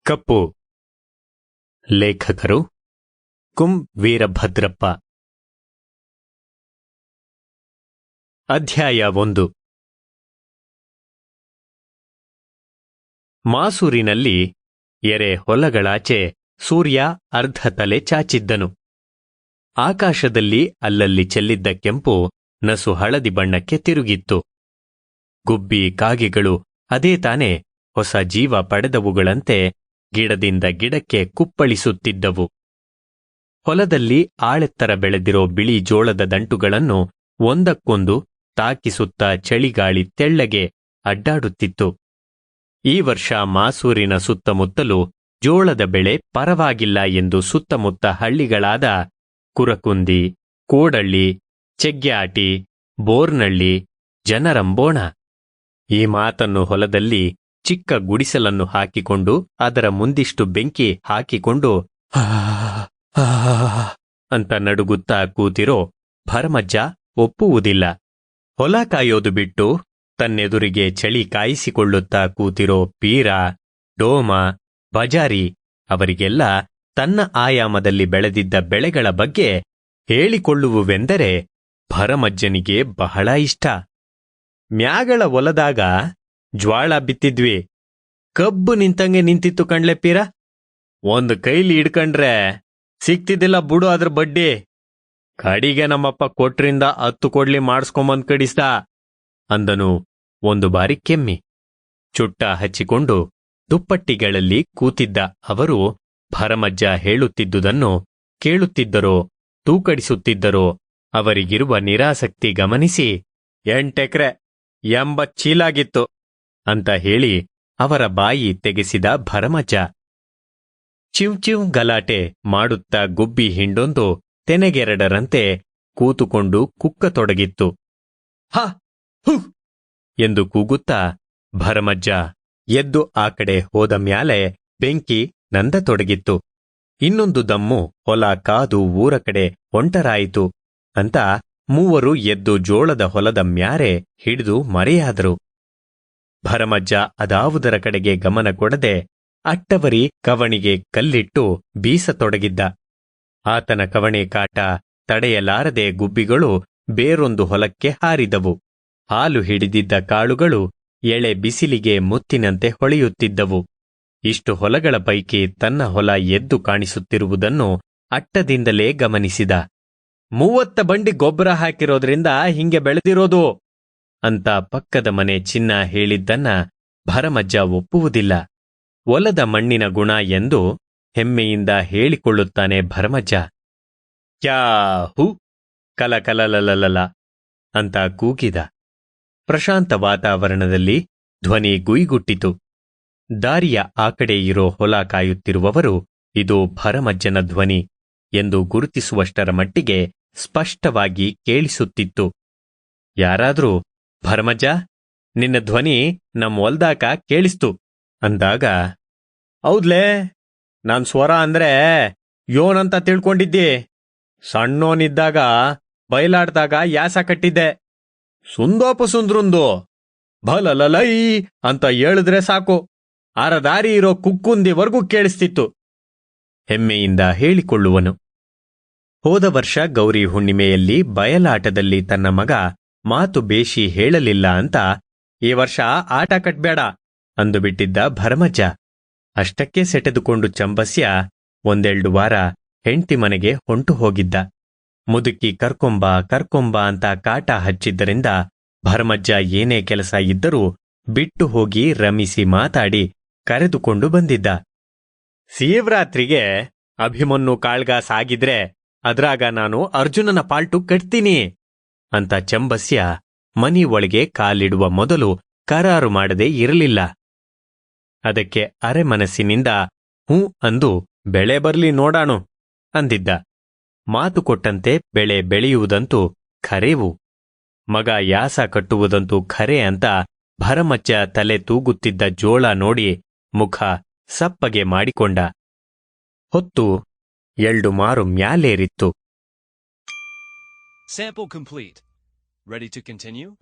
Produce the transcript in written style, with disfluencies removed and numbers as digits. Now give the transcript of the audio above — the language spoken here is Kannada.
ಕಪ್ಪು. ಲೇಖಕರು ಕುಂ ವೀರಭದ್ರಪ್ಪ. ಅಧ್ಯಾಯ 1. ಮಾಸೂರಿನಲ್ಲಿ ಎರೆ ಹೊಲಗಳಾಚೆ ಸೂರ್ಯ ಅರ್ಧ ತಲೆ ಚಾಚಿದ್ದನು. ಆಕಾಶದಲ್ಲಿ ಅಲ್ಲಲ್ಲಿ ಚೆಲ್ಲಿದ್ದ ಕೆಂಪು ನಸು ಹಳದಿ ಬಣ್ಣಕ್ಕೆ ತಿರುಗಿತ್ತು. ಗುಬ್ಬಿ ಕಾಗೆಗಳು ಅದೇ ತಾನೇ ಹೊಸ ಜೀವ ಪಡೆದವುಗಳಂತೆ ಗಿಡದಿಂದ ಗಿಡಕ್ಕೆ ಕುಪ್ಪಳಿಸುತ್ತಿದ್ದವು. ಹೊಲದಲ್ಲಿ ಆಳೆತ್ತರ ಬೆಳೆದಿರೋ ಬಿಳಿ ಜೋಳದ ದಂಟುಗಳನ್ನು ಒಂದಕ್ಕೊಂದು ತಾಕಿಸುತ್ತಾ ಚಳಿಗಾಳಿ ತೆಳ್ಳಗೆ ಅಡ್ಡಾಡುತ್ತಿತ್ತು. ಈ ವರ್ಷ ಮಾಸೂರಿನ ಸುತ್ತಮುತ್ತಲೂ ಜೋಳದ ಬೆಳೆ ಪರವಾಗಿಲ್ಲ ಎಂದು ಸುತ್ತಮುತ್ತ ಹಳ್ಳಿಗಳಾದ ಕುರಕುಂದಿ, ಕೋಡಳ್ಳಿ, ಚೆಗ್ಯಾಟಿ, ಬೋರ್ನಳ್ಳಿ ಜನರಂಬೋಣ. ಈ ಮಾತನ್ನು ಹೊಲದಲ್ಲಿ ಚಿಕ್ಕ ಗುಡಿಸಲನ್ನು ಹಾಕಿಕೊಂಡು ಅದರ ಮುಂದಿಷ್ಟು ಬೆಂಕಿ ಹಾಕಿಕೊಂಡು ಅಂತ ನಡುಗುತ್ತಾ ಕೂತಿರೋ ಭರಮಜ್ಜ ಒಪ್ಪುವುದಿಲ್ಲ. ಹೊಲ ಕಾಯೋದು ಬಿಟ್ಟು ತನ್ನೆದುರಿಗೆ ಚಳಿ ಕಾಯಿಸಿಕೊಳ್ಳುತ್ತಾ ಕೂತಿರೋ ಪೀರ, ಡೋಮ, ಬಜಾರಿ ಅವರಿಗೆಲ್ಲ ತನ್ನ ಆಯಾಮದಲ್ಲಿ ಬೆಳೆದಿದ್ದ ಬೆಳೆಗಳ ಬಗ್ಗೆ ಹೇಳಿಕೊಳ್ಳುವುವೆಂದರೆ ಭರಮಜ್ಜನಿಗೆ ಬಹಳ ಇಷ್ಟ. ಮ್ಯಾಗಳ ಹೊಲದಾಗ ಜ್ವಾಳ ಬಿತ್ತಿದ್ವಿ. ಕಬ್ಬು ನಿಂತಂಗೆ ನಿಂತಿತ್ತು ಕಣ್ಲೆ ಪೀರ. ಒಂದು ಕೈಲಿ ಹಿಡ್ಕಂಡ್ರೆ ಸಿಕ್ತಿದ್ದಿಲ್ಲ ಬುಡು ಅದ್ರ ಬಡ್ಡಿ. ಕಡಿಗೆ ನಮ್ಮಪ್ಪ ಕೊಟ್ರಿಂದ 10 ಕೊಡ್ಲಿ ಮಾಡಿಸ್ಕೊಂಬಂದ್ ಕಡಿಸ್ದ ಅಂದನು ಒಂದು ಬಾರಿ ಕೆಮ್ಮಿ. ಚುಟ್ಟ ಹಚ್ಚಿಕೊಂಡು ದುಪ್ಪಟ್ಟಿಗಳಲ್ಲಿ ಕೂತಿದ್ದ ಅವರು ಭರಮಜ್ಜ ಹೇಳುತ್ತಿದ್ದುದನ್ನು ಕೇಳುತ್ತಿದ್ದರೋ ತೂಕಡಿಸುತ್ತಿದ್ದರೋ ಅವರಿಗಿರುವ ನಿರಾಸಕ್ತಿ ಗಮನಿಸಿ 8 ಎಕರೆ 80 ಚೀಲಾಗಿತ್ತು ಅಂತ ಹೇಳಿ ಅವರ ಬಾಯಿ ತೆಗೆಸಿದ ಭರಮಜ್ಜ. ಚಿವ್ ಚಿವ್ ಗಲಾಟೆ ಮಾಡುತ್ತಾ ಗುಬ್ಬಿ ಹಿಂಡೊಂದು ತೆನೆಗೆರಡರಂತೆ ಕೂತುಕೊಂಡು ಕುಕ್ಕತೊಡಗಿತ್ತು. ಹ ಹು ಎಂದು ಕೂಗುತ್ತಾ ಭರಮಜ್ಜ ಎದ್ದು ಆ ಕಡೆ ಹೋದ ಮ್ಯಾಲೆ ಬೆಂಕಿ ನಂದತೊಡಗಿತ್ತು. ಇನ್ನೊಂದು ದಮ್ಮು ಹೊಲ ಕಾದು ಊರ ಕಡೆ ಹೊಂಟರಾಯಿತು ಅಂತ ಮೂವರು ಎದ್ದು ಜೋಳದ ಹೊಲದ ಮ್ಯಾರೆ ಹಿಡಿದು ಮರೆಯಾದರು. ಭರಮಜ್ಜ ಅದಾವುದರ ಕಡೆಗೆ ಗಮನ ಕೊಡದೆ ಅಟ್ಟವರಿ ಕವಣಿಗೆ ಕಲ್ಲಿಟ್ಟು ಬೀಸತೊಡಗಿದ್ದ. ಆತನ ಕವಣೆ ಕಾಟ ತಡೆಯಲಾರದೆ ಗುಬ್ಬಿಗಳು ಬೇರೊಂದು ಹೊಲಕ್ಕೆ ಹಾರಿದವು. ಹಾಲು ಹಿಡಿದಿದ್ದ ಕಾಳುಗಳು ಎಳೆ ಬಿಸಿಲಿಗೆ ಮುತ್ತಿನಂತೆ ಹೊಳೆಯುತ್ತಿದ್ದವು. ಇಷ್ಟು ಹೊಲಗಳ ಪೈಕಿ ತನ್ನ ಹೊಲ ಎದ್ದು ಕಾಣಿಸುತ್ತಿರುವುದನ್ನು ಅಟ್ಟದಿಂದಲೇ ಗಮನಿಸಿದ. 30 ಬಂಡಿ ಗೊಬ್ಬರ ಹಾಕಿರೋದ್ರಿಂದ ಹಿಂಗೆ ಬೆಳೆದಿರೋದು ಅಂತ ಪಕ್ಕದ ಮನೆ ಚಿನ್ನ ಹೇಳಿದ್ದನ್ನ ಭರಮಜ್ಜ ಒಪ್ಪುವುದಿಲ್ಲ. ಹೊಲದ ಮಣ್ಣಿನ ಗುಣ ಎಂದು ಹೆಮ್ಮೆಯಿಂದ ಹೇಳಿಕೊಳ್ಳುತ್ತಾನೆ ಭರಮಜ್ಜ. ಕ್ಯಾಹು ಕಲಕಲಲಲಲ ಅಂತ ಕೂಗಿದ. ಪ್ರಶಾಂತ ವಾತಾವರಣದಲ್ಲಿ ಧ್ವನಿ ಗುಯ್ಗುಟ್ಟಿತು. ದಾರಿಯ ಆ ಕಡೆ ಇರೋ ಹೊಲ ಕಾಯುತ್ತಿರುವವರು ಇದು ಭರಮಜ್ಜನ ಧ್ವನಿ ಎಂದು ಗುರುತಿಸುವಷ್ಟರ ಮಟ್ಟಿಗೆ ಸ್ಪಷ್ಟವಾಗಿ ಕೇಳಿಸುತ್ತಿತ್ತು. ಯಾರಾದ್ರೂ ಭರಮಜ್ಜ ನಿನ್ನ ಧ್ವನಿ ನಮ್ ಹೊಲ್ದಾಕ ಕೇಳಿಸ್ತು ಅಂದಾಗ, ಹೌದ್ಲೇ, ನಾನ್ ಸ್ವರ ಅಂದ್ರೆ ಯೋನಂತ ತಿಳ್ಕೊಂಡಿದ್ದಿ. ಸಣ್ಣೋನಿದ್ದಾಗ ಬಯಲಾಡ್ದಾಗ ಯಾಸ ಕಟ್ಟಿದ್ದೆ. ಸುಂದೋಪ ಸುಂದ್ರುಂದು ಭಲಲಲೈ ಅಂತ ಹೇಳಿದ್ರೆ ಸಾಕು, ಅರದಾರಿ ಇರೋ ಕುಕ್ಕುಂದಿವರೆಗೂ ಕೇಳಿಸ್ತಿತ್ತು ಹೆಮ್ಮೆಯಿಂದ ಹೇಳಿಕೊಳ್ಳುವನು. ಹೋದ ವರ್ಷ ಗೌರಿ ಹುಣ್ಣಿಮೆಯಲ್ಲಿ ಬಯಲಾಟದಲ್ಲಿ ತನ್ನ ಮಗ ಮಾತು ಬೇಷಿ ಹೇಳಲಿಲ್ಲ ಅಂತ ಈ ವರ್ಷ ಆಟ ಕಟ್ಬೇಡ ಅಂದುಬಿಟ್ಟಿದ್ದ ಭರಮಜ್ಜ. ಅಷ್ಟಕ್ಕೆ ಸೆಟೆದುಕೊಂಡು ಚಂಬಸ್ಯ 1-2 ವಾರ ಹೆಂಡ್ತಿ ಮನೆಗೆ ಹೊಂಟು ಹೋಗಿದ್ದ. ಮುದುಕಿ ಕರ್ಕೊಂಬ ಅಂತ ಕಾಟ ಹಚ್ಚಿದ್ದರಿಂದ ಭರಮಜ್ಜ ಏನೇ ಕೆಲಸ ಇದ್ದರೂ ಬಿಟ್ಟು ಹೋಗಿ ರಮಿಸಿ ಮಾತಾಡಿ ಕರೆದುಕೊಂಡು ಬಂದಿದ್ದ. ಶಿವರಾತ್ರಿಗೆ ಅಭಿಮನ್ಯು ಕಾಳ್ಗ ಸಾಗಿದ್ರೆ ಅದ್ರಾಗ ನಾನು ಅರ್ಜುನನ ಪಾಲ್ಟು ಕಟ್ತೀನಿ ಅಂತ ಚಂಬಸ್ಯ ಮನಿ ಒಳಗೆ ಕಾಲಿಡುವ ಮೊದಲು ಕರಾರು ಮಾಡದೆ ಇರಲಿಲ್ಲ. ಅದಕ್ಕೆ ಅರೆಮನಸ್ಸಿನಿಂದ ಹೂ ಅಂದು ಬೆಳೆ ಬರ್ಲಿ ನೋಡಾಣು ಅಂದಿದ್ದ. ಮಾತು ಕೊಟ್ಟಂತೆ ಬೆಳೆ ಬೆಳೆಯುವುದಂತೂ ಖರೇವು, ಮಗ ಯಾಸ ಕಟ್ಟುವುದಂತೂ ಖರೆ ಅಂತ ಭರಮಜ್ಜ ತಲೆ ತೂಗುತ್ತಿದ್ದ ಜೋಳ ನೋಡಿ ಮುಖ ಸಪ್ಪಗೆ ಮಾಡಿಕೊಂಡ. ಹೊತ್ತು 2 ಮಾರು ಮ್ಯಾಲೇರಿತ್ತು. Sample complete. Ready to continue?